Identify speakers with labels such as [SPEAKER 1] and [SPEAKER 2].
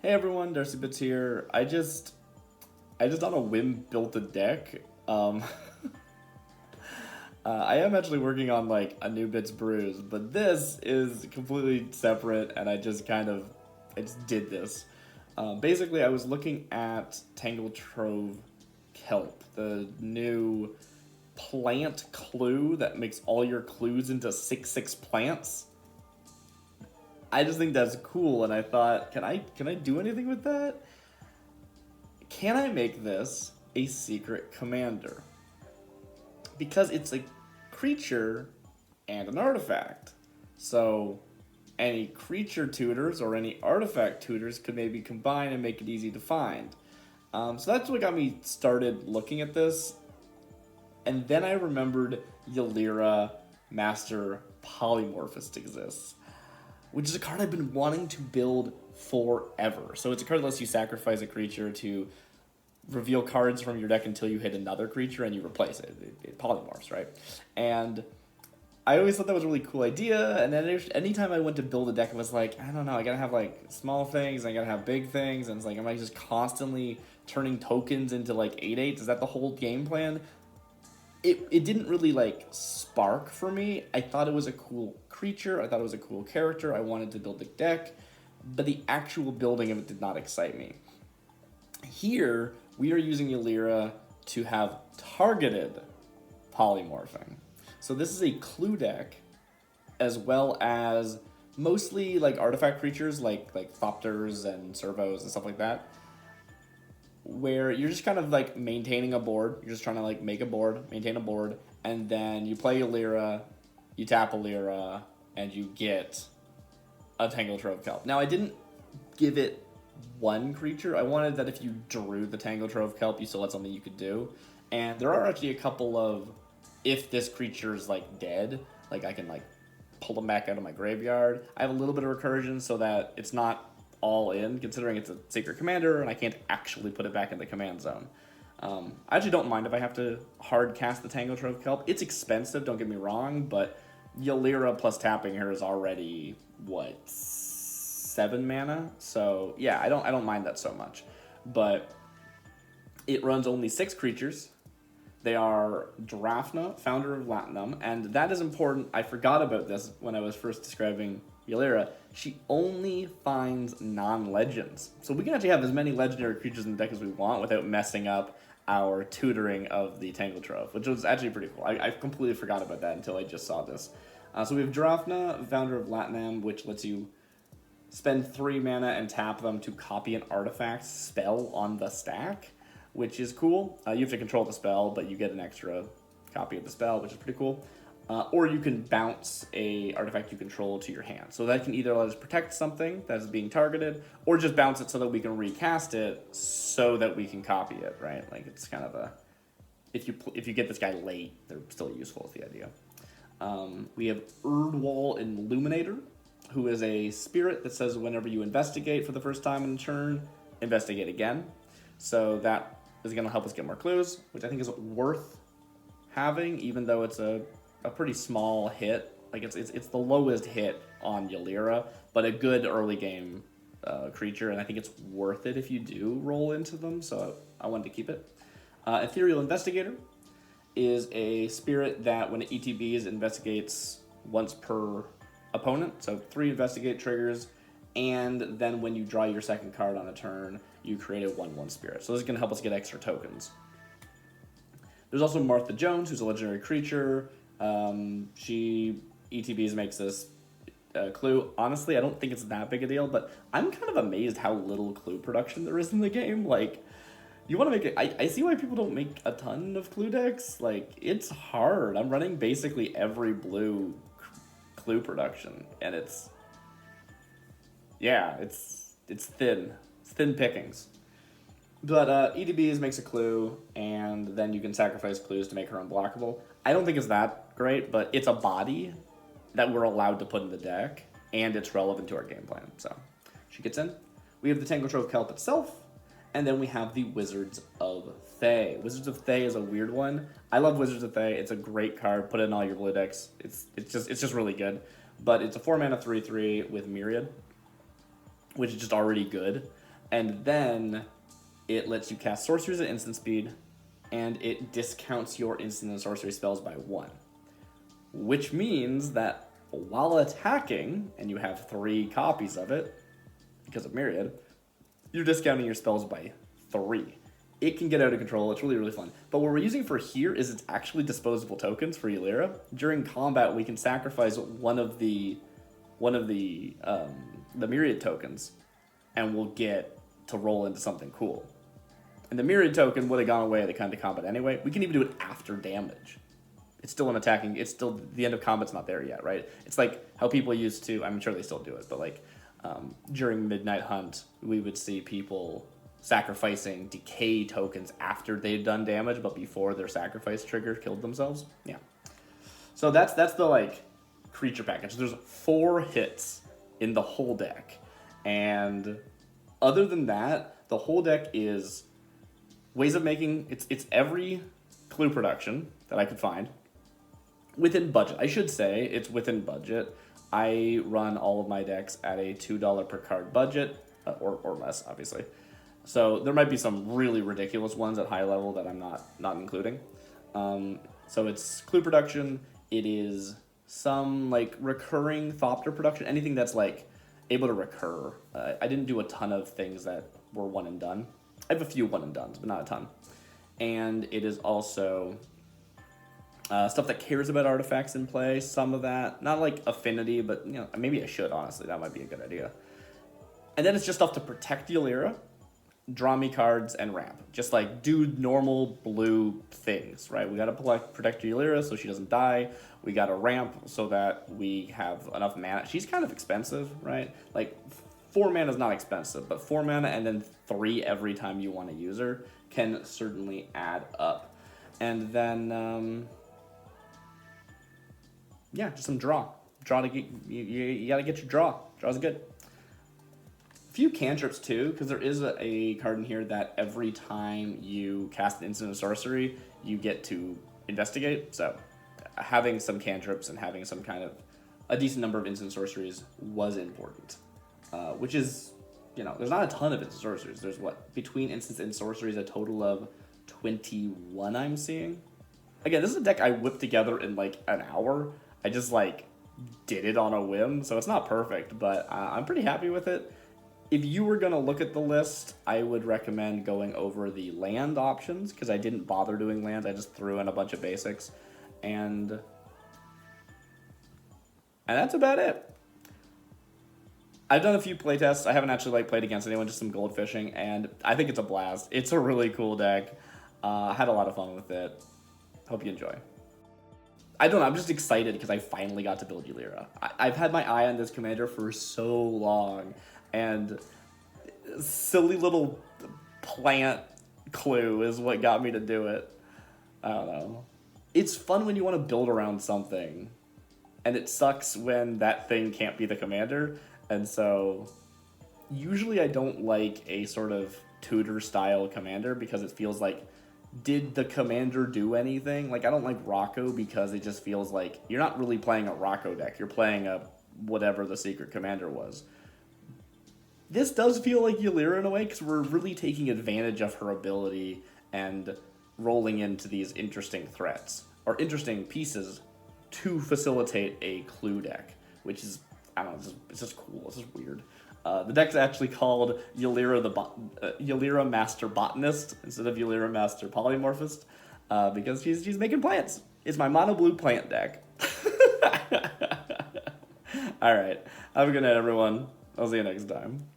[SPEAKER 1] Hey everyone, DarcyBits here. I just on a whim built a deck. I am actually working on like a new Bits Brews, but this is completely separate, and I just did this. Basically, I was looking at Tangletrove Kelp, the new plant clue that makes all your clues into 6/6 plants. I just think that's cool, and I thought, can I do anything with that? Can I make this a secret commander? Because it's a creature and an artifact. So any creature tutors or any artifact tutors could maybe combine and make it easy to find. So that's what got me started looking at this. And then I remembered Jalira Master Polymorphist exists, which is a card I've been wanting to build forever. So it's a card that lets you sacrifice a creature to reveal cards from your deck until you hit another creature and you replace it. It polymorphs, right? And I always thought that was a really cool idea, and then anytime I went to build a deck, I was like, I don't know, I gotta have like small things, I gotta have big things, and it's like, am I just constantly turning tokens into like 8/8s? Is that the whole game plan? It didn't really like spark for me. I thought it was a cool creature, I thought it was a cool character, I wanted to build a deck, but the actual building of it did not excite me. Here, we are using Jalira to have targeted polymorphing. So this is a clue deck, as well as mostly like artifact creatures like Thopters and Servos and stuff like that, where you're just kind of like maintaining a board. You're just trying to like make a board, maintain a board, and then you play a Lyra, you tap a Lyra, and you get a Tangletrove Kelp. Now I didn't give it one creature. I wanted that if you drew the Tangletrove Kelp, you still had something you could do. And there are actually a couple of, if this creature is like dead, like I can like pull them back out of my graveyard. I have a little bit of recursion so that it's not all in, considering it's a secret commander and I can't actually put it back in the command zone. I actually don't mind if I have to hard cast the Tangletrove Kelp. It's expensive, don't get me wrong, but Jalira plus tapping her is already, what, 7 mana? So yeah, I don't mind that so much. But it runs only 6 creatures. They are Drafna, founder of Latinum, and that is important. I forgot about this when I was first describing Jalira. She only finds non-legends. So we can actually have as many legendary creatures in the deck as we want without messing up our tutoring of the Tangletrove, which was actually pretty cool. I completely forgot about that until I just saw this. So we have Drafna, founder of Latinum, which lets you spend 3 mana and tap them to copy an artifact spell on the stack, which is cool. You have to control the spell, but you get an extra copy of the spell, which is pretty cool. Or you can bounce a artifact you control to your hand. So that can either let us protect something that is being targeted, or just bounce it so that we can recast it so that we can copy it, right? Like it's kind of a, if you get this guy late, they're still useful is the idea. We have Erdwall Illuminator, who is a spirit that says whenever you investigate for the first time in a turn, investigate again. So that is going to help us get more clues, which I think is worth having, even though it's a pretty small hit. Like it's the lowest hit on Jalira, but a good early game creature, and I think it's worth it if you do roll into them, so I wanted to keep it. Ethereal Investigator is a spirit that when it ETBs, investigates once per opponent, so 3 investigate triggers, and then when you draw your second card on a turn, you create a 1/1 spirit. So this is going to help us get extra tokens. There's also Martha Jones, who's a legendary creature. She ETBs makes this clue. Honestly, I don't think it's that big a deal, but I'm kind of amazed how little clue production there is in the game. Like, you want to make it, I see why people don't make a ton of clue decks. Like, it's hard. I'm running basically every blue clue production, and it's thin. It's thin pickings. But ETBs makes a clue, and then you can sacrifice clues to make her unblockable. I don't think it's that great, but it's a body that we're allowed to put in the deck, and it's relevant to our game plan. So she gets in. We have the Tangletrove Kelp itself, and then we have the Wizards of Thay. Wizards of Thay is a weird one. I love Wizards of Thay. It's a great card. Put it in all your blue decks. It's just really good. But it's a 4 mana 3/3 with Myriad, which is just already good. And then it lets you cast sorceries at instant speed, and it discounts your instant and sorcery spells by 1. Which means that while attacking, and you have 3 copies of it, because of Myriad, you're discounting your spells by 3. It can get out of control. It's really, really fun. But what we're using for here is it's actually disposable tokens for Jalira. During combat, we can sacrifice one of the Myriad tokens, and we'll get to roll into something cool. And the Myriad token would have gone away at the end of combat anyway. We can even do it after damage. It's still an attacking. It's still the end of combat's not there yet, right? It's like how people used to. I'm sure they still do it, but like during Midnight Hunt, we would see people sacrificing decay tokens after they'd done damage, but before their sacrifice trigger killed themselves. Yeah. So that's the like creature package. There's 4 hits in the whole deck, and other than that, the whole deck is ways of making. It's every clue production that I could find within budget. I should say it's within budget. I run all of my decks at a $2 per card budget, or less, obviously. So there might be some really ridiculous ones at high level that I'm not including. So it's clue production. It is some like recurring Thopter production, anything that's like able to recur. I didn't do a ton of things that were one and done. I have a few one and dones, but not a ton. And it is also stuff that cares about artifacts in play. Some of that, not like affinity, but you know, maybe I should, honestly. That might be a good idea. And then it's just stuff to protect Jalira, draw me cards, and ramp. Just like do normal blue things, right? We gotta protect Jalira so she doesn't die. We gotta ramp so that we have enough mana. She's kind of expensive, right? Like 4 mana is not expensive, but 4 mana and then 3 every time you want to use her can certainly add up. And then yeah, just some draw to get you gotta get your draw. Draw's good. A few cantrips too, because there is a card in here that every time you cast an instant or sorcery, you get to investigate. So having some cantrips and having some kind of a decent number of instant sorceries was important. Which is, you know, there's not a ton of instant sorceries. There's what, between instants and sorceries, a total of 21 I'm seeing. Again, this is a deck I whipped together in like an hour. I just like did it on a whim, so it's not perfect, but I'm pretty happy with it. If you were gonna look at the list, I would recommend going over the land options, because I didn't bother doing lands. I just threw in a bunch of basics, and that's about it. I've done a few playtests. I haven't actually like played against anyone, just some gold fishing, and I think it's a blast. It's a really cool deck. I had a lot of fun with it. Hope you enjoy. I don't know, I'm just excited because I finally got to build Jalira. I've had my eye on this commander for so long, and silly little plant clue is what got me to do it. I don't know. It's fun when you want to build around something, and it sucks when that thing can't be the commander. And so usually I don't like a sort of tutor style commander because it feels like, did the commander do anything? Like, I don't like Rocco because it just feels like you're not really playing a Rocco deck. You're playing a whatever the secret commander was. This does feel like Jalira in a way because we're really taking advantage of her ability and rolling into these interesting threats or interesting pieces to facilitate a clue deck, which is, I don't know, it's just cool. It's just weird. The deck's actually called Jalira Master Botanist instead of Jalira Master Polymorphist because she's making plants. It's my mono blue plant deck. All right. Have a good night, everyone. I'll see you next time.